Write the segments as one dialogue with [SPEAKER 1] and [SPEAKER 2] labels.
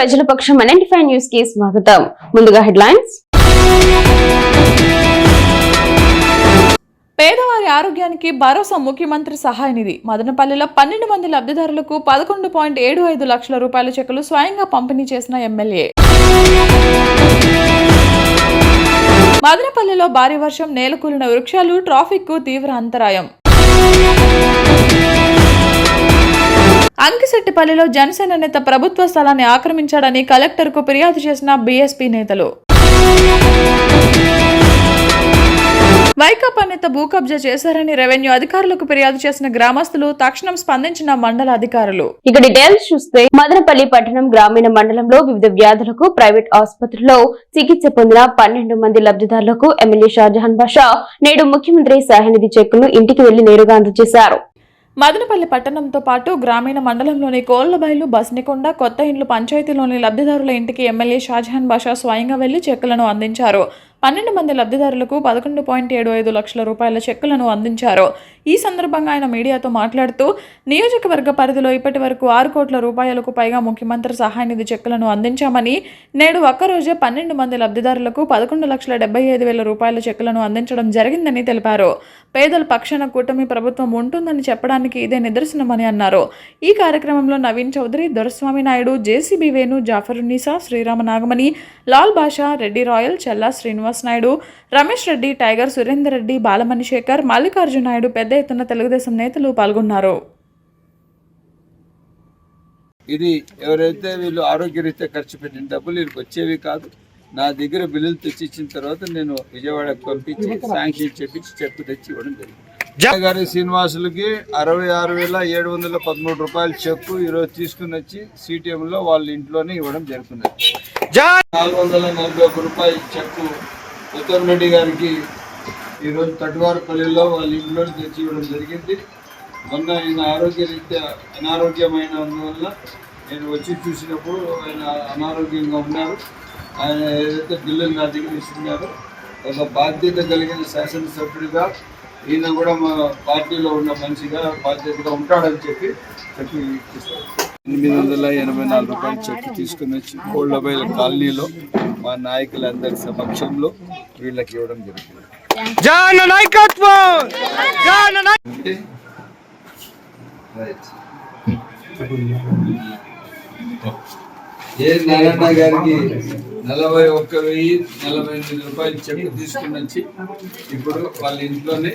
[SPEAKER 1] ప్రజల పక్షం 95 న్యూస్ కి స్వాగతం. ముందుగా హెడ్లైన్స్.
[SPEAKER 2] పేదవారి ఆరోగ్యానికి భరోసా ముఖ్యమంత్రి సహాయ నిధి. మదనపల్లిలో 12 మంది లబ్ధిదారులకు 11.75 లక్షల రూపాయల చెక్కులు స్వయంగా పంపిణీ చేసిన ఎమ్మెల్యే. మదనపల్లిలో భారీ వర్షం, నేలకూలిన వృక్షాలు, ట్రాఫిక్ కు తీవ్ర అంతరాయం. అంకిశెట్టిపల్లిలో జనసేన నేత ప్రభుత్వ స్థలాన్ని ఆక్రమించాడని కలెక్టర్కు ఫిర్యాదు చేసిన బీఎస్పీ నేతలు. వైకాపా నేత భూ కబ్జా చేశారని రెవెన్యూ అధికారులకు ఫిర్యాదు చేసిన గ్రామస్తులు, తక్షణం స్పందించిన మండల అధికారులు.
[SPEAKER 1] ఇక డీటెయిల్స్ చూస్తే మదనపల్లి పట్టణం గ్రామీణ మండలంలో వివిధ వ్యాధులకు ప్రైవేట్ ఆసుపత్రిలో చికిత్స పొందిన 12 మంది లబ్ధిదారులకు ఎమ్మెల్యే షాజహాన్ బాషా నేడు ముఖ్యమంత్రి సహాయ నిధి చెక్కును ఇంటికి వెళ్లి నేరుగా అందజేశారు.
[SPEAKER 2] మదనపల్లి పట్టణంతో పాటు గ్రామీణ మండలంలోని కోళ్లబైలు, బస్నికొండ, కొత్త ఇండ్లు పంచాయతీలోని లబ్ధిదారుల ఇంటికి ఎమ్మెల్యే షాజహాన్ బాషా స్వయంగా వెళ్లి చెక్కులను అందించారు. 12 మంది లబ్ధిదారులకు 11.75 లక్షల రూపాయల చెక్కులను అందించారు. ఈ సందర్భంగా ఆయన మీడియాతో మాట్లాడుతూ, నియోజకవర్గ పరిధిలో ఇప్పటి వరకు 6 కోట్ల రూపాయలకు పైగా ముఖ్యమంత్రి సహాయ నిధి చెక్కులను అందించామని, నేడు ఒక్కరోజే 12 మంది లబ్ధిదారులకు 11,75,000 రూపాయల చెక్కులను అందించడం జరిగిందని తెలిపారు. పేదల పక్షాన కూటమి ప్రభుత్వం ఉంటుందని చెప్పడానికి ఇదే నిదర్శనమని అన్నారు. ఈ కార్యక్రమంలో నవీన్ చౌదరి, దొరస్వామి నాయుడు, జేసీబీ వేణు, జాఫరున్నీసా, శ్రీరామ నాగమణి, లాల్ బాషా, రెడ్డి రాయల్, చెల్లా శ్రీనివాస్ నాయుడు, రమేష్ రెడ్డి, టైగర్ సురేందర్ రెడ్డి, బాలమణి శేఖర్, మల్లికార్జున నాయుడు పెద్ద ఎత్తున తెలుగుదేశం నేతలు పాల్గొన్నారు.
[SPEAKER 3] ఇది ఎవరైతే వీళ్ళు ఆరోగ్యరీత్యా ఖర్చు పెట్టిన డబ్బులు వీళ్ళకి వచ్చేవి కాదు. నా దగ్గర బిల్లులు తెచ్చి ఇచ్చిన తర్వాత నేను విజయవాడకు పంపించి శాంక్షన్ చేపించి చెక్కు తెచ్చి ఇవ్వడం జరిగింది. గారి శ్రీనివాసులకి 66,713 రూపాయల చెక్కు ఈరోజు తీసుకుని వచ్చి సిటిఎంలో వాళ్ళ ఇంట్లోనే ఇవ్వడం జరుగుతున్నది. 441 రూపాయల చెక్కు ఉత్తమ్ రెడ్డి గారికి ఈరోజు తటువారపల్లిలో వాళ్ళ ఇంట్లో తెచ్చి ఇవ్వడం జరిగింది. మొన్న ఆయన ఆరోగ్యరీత్యా అనారోగ్యమైనందువల్ల నేను వచ్చి చూసినప్పుడు ఆయన అనారోగ్యంగా ఉన్నారు. ఆయన ఏదైతే బిల్లులు నా దగ్గర ఇస్తున్నారు, ఒక బాధ్యత కలిగిన శాసనసభ్యుడిగా ఈయన కూడా మా పార్టీలో ఉన్న మనిషిగా బాధ్యతగా ఉంటాడని చెప్పి 884 రూపాయల చెక్కు తీసుకుని వచ్చి కోళ్లబైల కాలనీలో మా నాయకులందరి సమక్షంలో వీళ్ళకి ఇవ్వడం జరుగుతుంది. ఏ నారాయణ గారికి 41,048 రూపాయల చెక్కు తీసుకుని వచ్చి ఇప్పుడు వాళ్ళ ఇంట్లోనే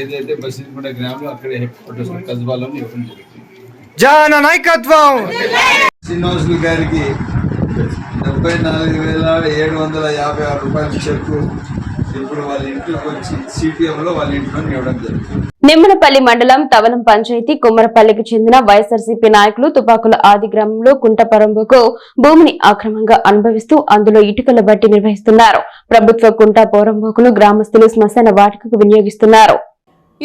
[SPEAKER 3] ఏదైతే బసిరిగూడ గ్రామంలో అక్కడ హెడ్ క్వార్టర్స్ కస్బాలో ఇవ్వడం జరుగుతుంది. శ్రీనివాసులు గారికి 74,756 రూపాయల చెక్కు ఇప్పుడు వాళ్ళ ఇంట్లోకి వచ్చి సిటిఎంలో వాళ్ళ ఇంట్లో ఇవ్వడం జరుగుతుంది.
[SPEAKER 1] నిమ్మనపల్లి మండలం తవలం పంచాయతీ కుమ్మరపల్లికి చెందిన వైఎస్ఆర్సీపీ నాయకులు తుపాకుల ఆది గ్రామంలో కుంటపరంబుకు భూమిని అక్రమంగా అనుభవిస్తూ అందులో ఇటుకల బట్టి నిర్వహిస్తున్నారు. ప్రభుత్వ కుంట పోరంబోకును గ్రామస్తులు శ్మశాన వాటికకు వినియోగిస్తున్నారు.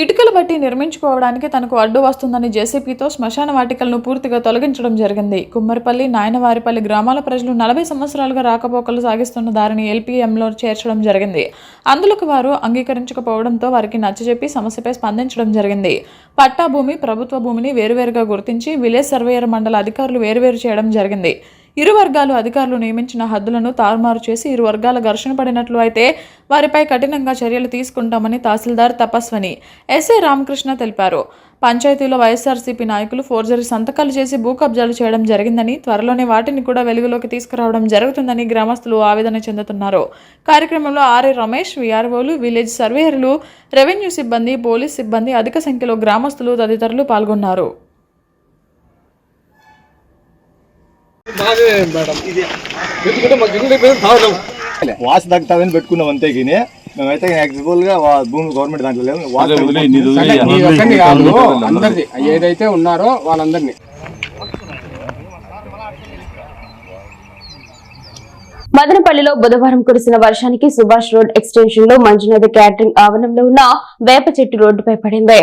[SPEAKER 2] ఇటుకలు బట్టి నిర్మించుకోవడానికి తనకు అడ్డు వస్తుందని జేసీపీతో శ్మశాన వాటికలను పూర్తిగా తొలగించడం జరిగింది. కుమ్మరిపల్లి, నాయనవారిపల్లి గ్రామాల ప్రజలు 40 సంవత్సరాలుగా రాకపోకలు సాగిస్తున్న దారిని ఎల్పీఎంలో చేర్చడం జరిగింది. అందులోకి వారు అంగీకరించకపోవడంతో వారికి నచ్చజెప్పి సమస్యపై స్పందించడం జరిగింది. పట్టా భూమి, ప్రభుత్వ భూమిని వేరువేరుగా గుర్తించి విలేజ్ సర్వేయర్ మండల అధికారులు వేరువేరు చేయడం జరిగింది. ఇరు వర్గాలు అధికారులు నియమించిన హద్దులను తారుమారు చేసి ఇరు వర్గాల ఘర్షణ పడినట్లు అయితే వారిపై కఠినంగా చర్యలు తీసుకుంటామని తహసీల్దార్ తపస్వని ఎస్ఏ రామకృష్ణ తెలిపారు. పంచాయతీలో వైఎస్ఆర్సీపీ నాయకులు ఫోర్జరీ సంతకాలు చేసి భూ కబ్జాలు చేయడం జరిగిందని, త్వరలోనే వాటిని కూడా వెలుగులోకి తీసుకురావడం జరుగుతుందని గ్రామస్తులు ఆవేదన చెందుతున్నారు. కార్యక్రమంలో ఆర్ఏ రమేష్, వీఆర్ఓలు, విలేజ్ సర్వేయర్లు, రెవెన్యూ సిబ్బంది, పోలీస్ సిబ్బంది, అధిక సంఖ్యలో గ్రామస్తులు తదితరులు పాల్గొన్నారు.
[SPEAKER 4] వాసు దక్కుతాదని పెట్టుకున్నాం అంతే. మేమైతే యాక్సిబుల్ గా భూమి గవర్నమెంట్ దాంట్లో లేదు.
[SPEAKER 5] అందరిది ఏదైతే ఉన్నారో వాళ్ళందరినీ.
[SPEAKER 1] మదనపల్లిలో బుధవారం కురిసిన వర్షానికి సుభాష్ రోడ్ ఎక్స్టెన్షన్ లో మంజునాథ క్యాటరింగ్ ఆవరణంలో ఉన్న వేప చెట్టు రోడ్డుపై పడింది.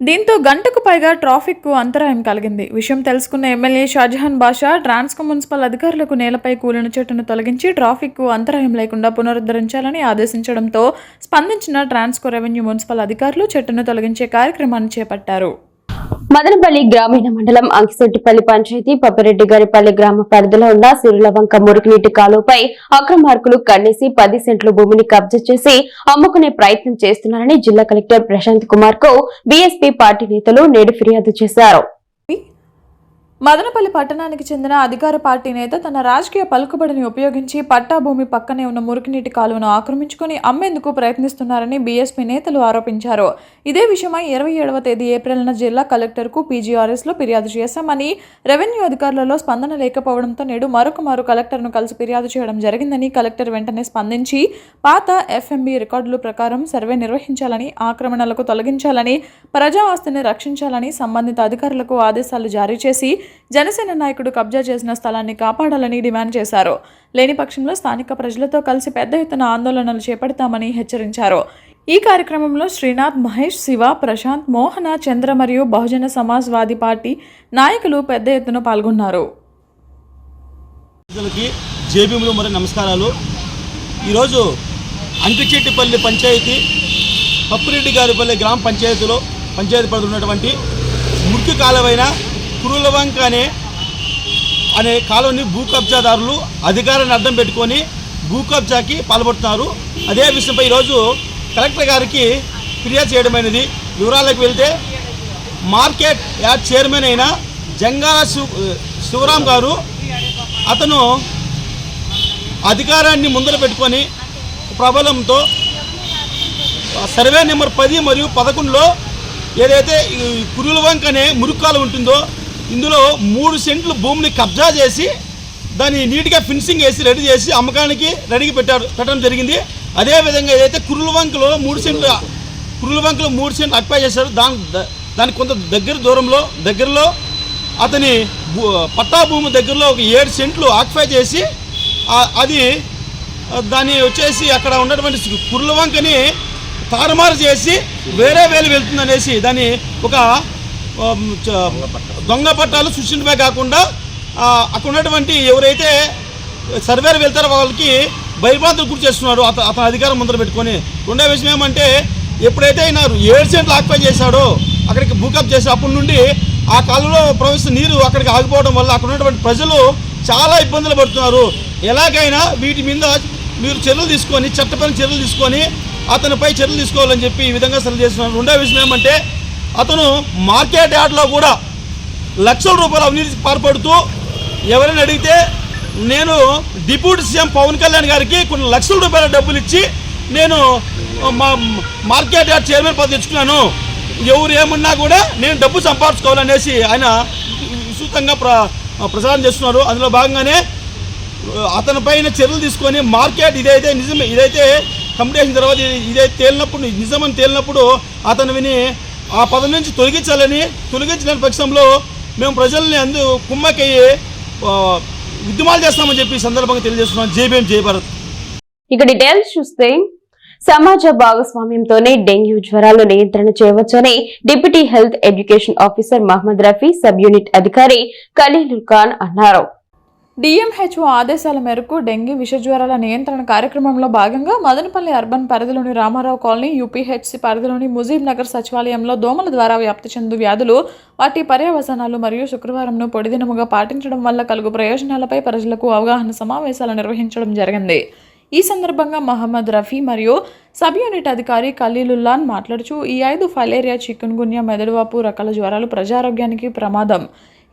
[SPEAKER 2] దీంతో గంటకు పైగా ట్రాఫిక్ కు అంతరాయం కలిగింది. విషయం తెలుసుకున్న ఎమ్మెల్యే షాజహాన్ బాషా ట్రాన్స్కో మున్సిపల్ అధికారులకు నేలపై కూలిన చెట్టును తొలగించి ట్రాఫిక్ కు అంతరాయం లేకుండా పునరుద్ధరించాలని ఆదేశించడంతో స్పందించిన ట్రాన్స్కో రెవెన్యూ మున్సిపల్ అధికారులు చెట్టును తొలగించే కార్యక్రమాన్ని చేపట్టారు.
[SPEAKER 1] మదనపల్లి గ్రామీణ మండలం అంకిశెట్టిపల్లి పంచాయతీ పప్పిరెడ్డిగారిపల్లి గ్రామ పరిధిలో ఉన్న సిరులవంక మురుగునీటి కాలువపై అక్రమార్కులు కన్నేసి 10 సెంట్ల భూమిని కబ్జా చేసి అమ్ముకునే ప్రయత్నం చేస్తున్నారని జిల్లా కలెక్టర్ ప్రశాంత్ కుమార్ కు బీఎస్పీ పార్టీ నేతలు నేడు ఫిర్యాదు చేశారు.
[SPEAKER 2] మదనపల్లి పట్టణానికి చెందిన అధికార పార్టీ నేత తన రాజకీయ పలుకుబడిని ఉపయోగించి పట్టా భూమి పక్కనే ఉన్న మురుగునీటి కాలువను ఆక్రమించుకుని అమ్మేందుకు ప్రయత్నిస్తున్నారని బీఎస్పీ నేతలు ఆరోపించారు. ఇదే విషయమై 27వ తేదీ ఏప్రిల్న జిల్లా కలెక్టర్కు పీజీఆర్ఎస్లో ఫిర్యాదు చేశామని, రెవెన్యూ అధికారులలో స్పందన లేకపోవడంతో నేడు మరొకమారు కలెక్టర్ను కలిసి ఫిర్యాదు చేయడం జరిగిందని కలెక్టర్ వెంటనే స్పందించి పాత ఎఫ్ఎంబీ రికార్డుల ప్రకారం సర్వే నిర్వహించాలని, ఆక్రమణలకు తొలగించాలని, ప్రజా ఆస్తిని రక్షించాలని సంబంధిత అధికారులకు ఆదేశాలు జారీ చేసి జనసేన నాయకుడు కబ్జా చేసిన స్థలాన్ని కాపాడాలని డిమాండ్ చేశారు. లేని పక్షంలో స్థానిక ప్రజలతో కలిసి పెద్ద ఎత్తున ఆందోళనలు చేపడతామని హెచ్చరించారు. ఈ కార్యక్రమంలో శ్రీనాథ్, మహేష్, శివ, ప్రశాంత్, మోహన, చంద్ర మరియు బహుజన సమాజ్వాదీ పార్టీ నాయకులు పెద్ద ఎత్తున పాల్గొన్నారు.
[SPEAKER 6] జేబీములు మరియు నమస్కారాలు. ఈరోజు అంకిచెట్టిపల్లి పంచాయతీ పప్పిరెడ్డిగారిపల్లి గ్రామ పంచాయతీ పరిధిలో ఉన్నటువంటి మురికి కాలువైన కురులవంక అనే కాలువని భూ కబ్జాదారులు అధికారాన్ని అడ్డం పెట్టుకొని భూ కబ్జాకి పాల్పడుతున్నారు. అదే విషయంపై ఈరోజు కలెక్టర్ గారికి ఫిర్యాదు చేయడమైనది. వివరాలకు వెళ్తే మార్కెట్ యార్డ్ చైర్మన్ అయిన జంగాల శివరాం గారు అతను అధికారాన్ని ముందర పెట్టుకొని ప్రబలంతో సర్వే నెంబర్ 10 మరియు 11లో ఏదైతే కురులవంక అనే మురుక్కాలు ఉంటుందో ఇందులో 3 సెంట్లు భూమిని కబ్జా చేసి దాన్ని నీట్గా ఫినిషింగ్ వేసి రెడీ చేసి అమ్మకానికి రెడీగా పెట్టడం జరిగింది. అదేవిధంగా ఏదైతే కురులవంకలో 3 సెంట్లు అక్వైర్ చేశారు. దానికి కొంత దగ్గరలో అతని పట్టా భూమి దగ్గరలో ఒక 7 సెంట్లు ఆక్యుపై చేసి అది దాన్ని వచ్చేసి అక్కడ ఉన్నటువంటి కురులవంకని తారుమారు చేసి వేరే వెళ్తుందనేసి దాన్ని ఒక దొంగ పట్టాలు సృష్టించడమే కాకుండా అక్కడ ఉన్నటువంటి ఎవరైతే సర్వేర్ వెళ్తారో వాళ్ళకి భయభ్రాంతులు గురి చేస్తున్నారు అతని అధికారం ముందర పెట్టుకొని. రెండో విషయం ఏమంటే ఎప్పుడైతే ఆయన 7 సెంట్లు ఆక్యుపై చేశాడో అక్కడికి భూకప్ చేసి అప్పటి నుండి ఆ కాలంలో ప్రవహిస్తున్న నీరు అక్కడికి ఆగిపోవడం వల్ల అక్కడ ఉన్నటువంటి ప్రజలు చాలా ఇబ్బందులు పడుతున్నారు. ఎలాగైనా వీటి మీద మీరు చర్యలు తీసుకొని చట్టపరమైన చర్యలు తీసుకొని అతనిపై చర్యలు తీసుకోవాలని చెప్పి ఈ విధంగా సెలవు చేస్తున్నారు. రెండో విషయం ఏమంటే అతను మార్కెట్ యార్డ్లో కూడా లక్షల రూపాయలు అవినీతికి పాల్పడుతూ ఎవరైనా అడిగితే నేను డిప్యూటీ సీఎం పవన్ కళ్యాణ్ గారికి కొన్ని లక్షల రూపాయల డబ్బులు ఇచ్చి నేను మా మార్కెట్ యార్డ్ చైర్మన్ పదవి తెచ్చుకున్నాను, ఎవరు ఏమన్నా కూడా నేను డబ్బు సంపాదించుకోవాలనేసి ఆయన విస్తృతంగా ప్రచారం చేస్తున్నారు. అందులో భాగంగానే అతని పైన చర్యలు తీసుకొని మార్కెట్ ఇదైతే కంప్లీషన్ తర్వాత ఇదైతే నిజమని తేలినప్పుడు అతను విని ఆ పదవి నుంచి తొలగించలేని పక్షంలో మేము ప్రజల్ని కుమ్మకయ్యి ఉద్యమాలు చేస్తామని చెప్పి సందర్భంగా తెలియజేస్తున్నాం. జై భీమ్, జై భారత్.
[SPEAKER 1] ఇక డీటెయిల్స్ చూస్తే సమాజ భాగస్వామ్యంతోనే డెంగ్యూ జ్వరాలు నియంత్రణ చేయవచ్చని deputy health education officer Mohammed Rafi, sub unit అధికారి ఖలీలుల్ ఖాన్ అన్నారు.
[SPEAKER 2] డిఎంహెచ్ఓ ఆదేశాల మేరకు డెంగీ విషజ్వరాల నియంత్రణ కార్యక్రమంలో భాగంగా మదనపల్లి అర్బన్ పరిధిలోని రామారావు కాలనీ, యూపీహెచ్సి పరిధిలోని ముజీబ్ నగర్ సచివాలయంలో దోమల ద్వారా వ్యాప్తి చెందు వ్యాధులు, వాటి పర్యవసానాలు మరియు శుక్రవారంను పొడిదినముగా పాటించడం వల్ల కలుగు ప్రయోజనాలపై ప్రజలకు అవగాహన సమావేశాలు నిర్వహించడం జరిగింది. ఈ సందర్భంగా మహమ్మద్ రఫీ మరియు సబ్ యూనిట్ అధికారి ఖలీలుల్లాన్ మాట్లాడుతూ ఈ 5 ఫైలేరియా, చికున్ గున్యా, మెదడువాపు రకాల జ్వరాలు ప్రజారోగ్యానికి ప్రమాదం.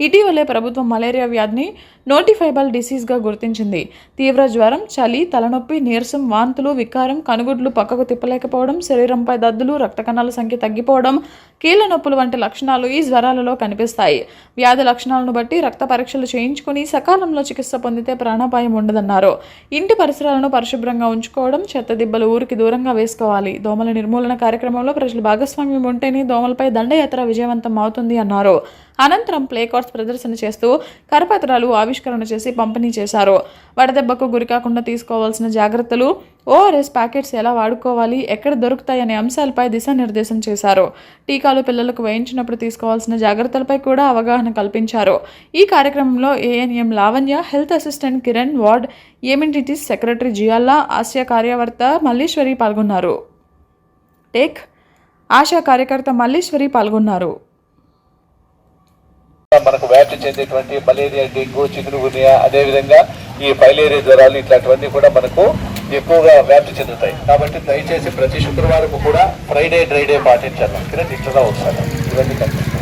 [SPEAKER 2] ఇటీవలే ప్రభుత్వం మలేరియా వ్యాధిని నోటిఫైబల్ డిసీజ్గా గుర్తించింది. తీవ్ర జ్వరం, చలి, తలనొప్పి, నీరసం, వాంతులు, వికారం, కనుగుడ్లు పక్కకు తిప్పలేకపోవడం, శరీరంపై దద్దులు, రక్త కణాల సంఖ్య తగ్గిపోవడం, కీళ్ల నొప్పులు వంటి లక్షణాలు ఈ జ్వరాలలో కనిపిస్తాయి. వ్యాధి లక్షణాలను బట్టి రక్త పరీక్షలు చేయించుకుని సకాలంలో చికిత్స పొందితే ప్రాణాపాయం ఉండదన్నారు. ఇంటి పరిసరాలను పరిశుభ్రంగా ఉంచుకోవడం, చెత్త దిబ్బలు ఊరికి దూరంగా వేసుకోవాలి. దోమల నిర్మూలన కార్యక్రమంలో ప్రజలు భాగస్వామ్యం ఉంటేనే దోమలపై దండయాత్ర విజయవంతం అవుతుంది అన్నారు. అనంతరం ప్లే కార్డ్స్ ప్రదర్శన చేస్తూ కరపత్రాలు ఆవిష్కరణ చేసి పంపిణీ చేశారు. వడదెబ్బకు గురికాకుండా తీసుకోవాల్సిన జాగ్రత్తలు, ఓఆర్ఎస్ ప్యాకెట్స్ ఎలా వాడుకోవాలి, ఎక్కడ దొరుకుతాయనే అంశాలపై దిశానిర్దేశం చేశారు. టీకాలు పిల్లలకు వేయించినప్పుడు తీసుకోవాల్సిన జాగ్రత్తలపై కూడా అవగాహన కల్పించారు. ఈ కార్యక్రమంలో ANM Lavanya, health assistant Kiran, ward amenities secretary జియాల్లా, ఆసియా కార్యకర్త మల్లీశ్వరి పాల్గొన్నారు. ఆశా కార్యకర్త మల్లీశ్వరి పాల్గొన్నారు.
[SPEAKER 7] మనకు వ్యాప్తి చెందేటువంటి మలేరియా, డెంగ్యూ, చికున్గున్యా, అదేవిధంగా ఈ ఫైలేరియా జ్వరాలు ఇట్లాంటివన్నీ కూడా మనకు ఎక్కువగా వ్యాప్తి చెందుతాయి. కాబట్టి దయచేసి ప్రతి శుక్రవారం కూడా ఫ్రైడే డ్రై డే పాటించాలి. ఇట్లా వస్తాను ఇవన్నీ కనిపిస్తాయి.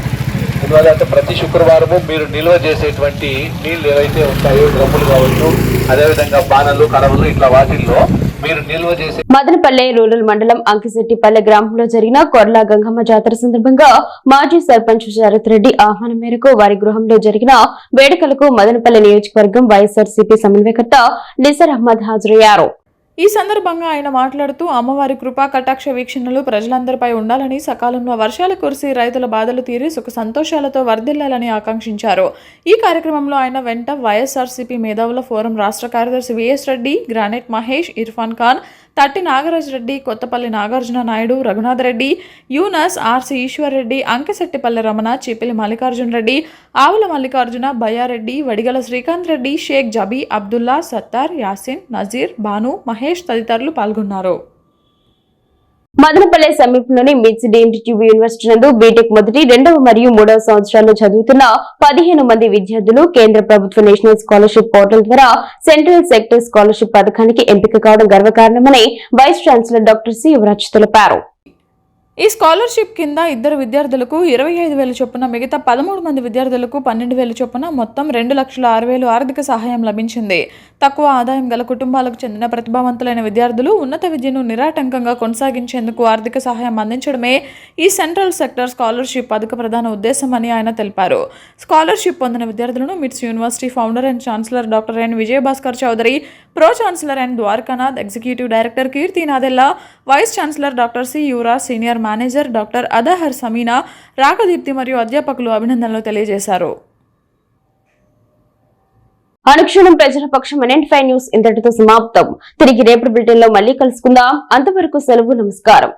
[SPEAKER 7] దీనివల్ల అంటే ప్రతి శుక్రవారము మీరు నిల్వ చేసేటువంటి నీళ్ళు ఏవైతే ఉంటాయో, డ్రమ్ములు కావచ్చు, అదేవిధంగా బాణలు, కడవలు, ఇట్లా వాటిల్లో మీరు నిల్వ చేసే
[SPEAKER 1] మదనపల్లె రూరల్ మండలం అంకిశెట్టిపల్లె గ్రామంలో జరిగిన కొర్లా గంగమ్మ జాతర సందర్భంగా మాజీ సర్పంచ్ శరత్ రెడ్డి ఆహ్వానం మేరకు వారి గృహంలో జరిగిన వేడుకలకు మదనపల్లె నియోజకవర్గం వైఎస్ఆర్సీపీ సమన్వయకర్త నిసర్ అహ్మద్ హాజరయ్యారు.
[SPEAKER 2] ఈ సందర్భంగా ఆయన మాట్లాడుతూ అమ్మవారి కృపా కటాక్ష వీక్షణలు ప్రజలందరిపై ఉండాలని, సకాలంలో వర్షాలు కురిసి రైతుల బాధలు తీరి సుఖ సంతోషాలతో వర్ధిల్లాలని ఆకాంక్షించారు. ఈ కార్యక్రమంలో ఆయన వెంట వైఎస్ఆర్సీపీ మేధావుల ఫోరం రాష్ట్ర కార్యదర్శి విఎస్ రెడ్డి, గ్రానైట్ మహేష్, ఇర్ఫాన్ ఖాన్, తట్టి నాగరాజ్ రెడ్డి, కొత్తపల్లి నాగార్జున నాయుడు, రఘునాథ్ రెడ్డి, యూనస్, ఆర్సి ఈశ్వర్ రెడ్డి, అంకెశెట్టిపల్లె రమణ, చిపిలి మల్లికార్జున రెడ్డి, ఆవుల మల్లికార్జున, బయ్యారెడ్డి, వడిగల శ్రీకాంత్ రెడ్డి, షేక్ జబీ, అబ్దుల్లా, సత్తార్, యాసిన్, నజీర్, భాను, మహేష్ తదితరులు పాల్గొన్నారు.
[SPEAKER 1] మదనపల్లె సమీపంలోని మిట్స్ డీమ్డ్ ట్యూబ్ యూనివర్సిటీ నందు బీటెక్ మొదటి, 2వ మరియు 3వ సంవత్సరాల్లో చదువుతున్న 15 మంది విద్యార్థులు కేంద్ర ప్రభుత్వ నేషనల్ స్కాలర్షిప్ పోర్టల్ ద్వారా సెంట్రల్ సెక్టర్ స్కాలర్షిప్ పథకానికి ఎంపిక కావడం గర్వకారణమని vice chancellor doctor C Yuvaraj తెలిపారు.
[SPEAKER 2] ఈ స్కాలర్షిప్ కింద 2 విద్యార్థులకు 25,000 చొప్పున, మిగతా 13 మంది విద్యార్థులకు 12,000 చొప్పున మొత్తం 2,06,000 ఆర్థిక సహాయం లభించింది. తక్కువ ఆదాయం గల కుటుంబాలకు చెందిన ప్రతిభావంతులైన విద్యార్థులు ఉన్నత విద్యను నిరాటంకంగా కొనసాగించేందుకు ఆర్థిక సహాయం అందించడమే ఈ సెంట్రల్ సెక్టర్ స్కాలర్షిప్ పథక ప్రధాన ఉద్దేశమని ఆయన తెలిపారు. స్కాలర్షిప్ పొందిన విద్యార్థులను MITS university founder and chancellor doctor N Vijayabhaskar Chowdary, pro chancellor N Dwarakanath, executive director Keerthi Nadella, vice chancellor doctor C Yuvaraj, senior manager doctor అదహర్ సమీనా, రాకదీప్తి మరియు అధ్యాపకులు అభినందనలు తెలియజేశారు.
[SPEAKER 1] అనుక్షణం ప్రజల పక్షం NN5 న్యూస్ ఇంతటితో సమాప్తం. తిరిగి రేపటి బులెటిన్ లో మళ్ళీ కలుసుకుందాం. అంతవరకు సెలవు, నమస్కారం.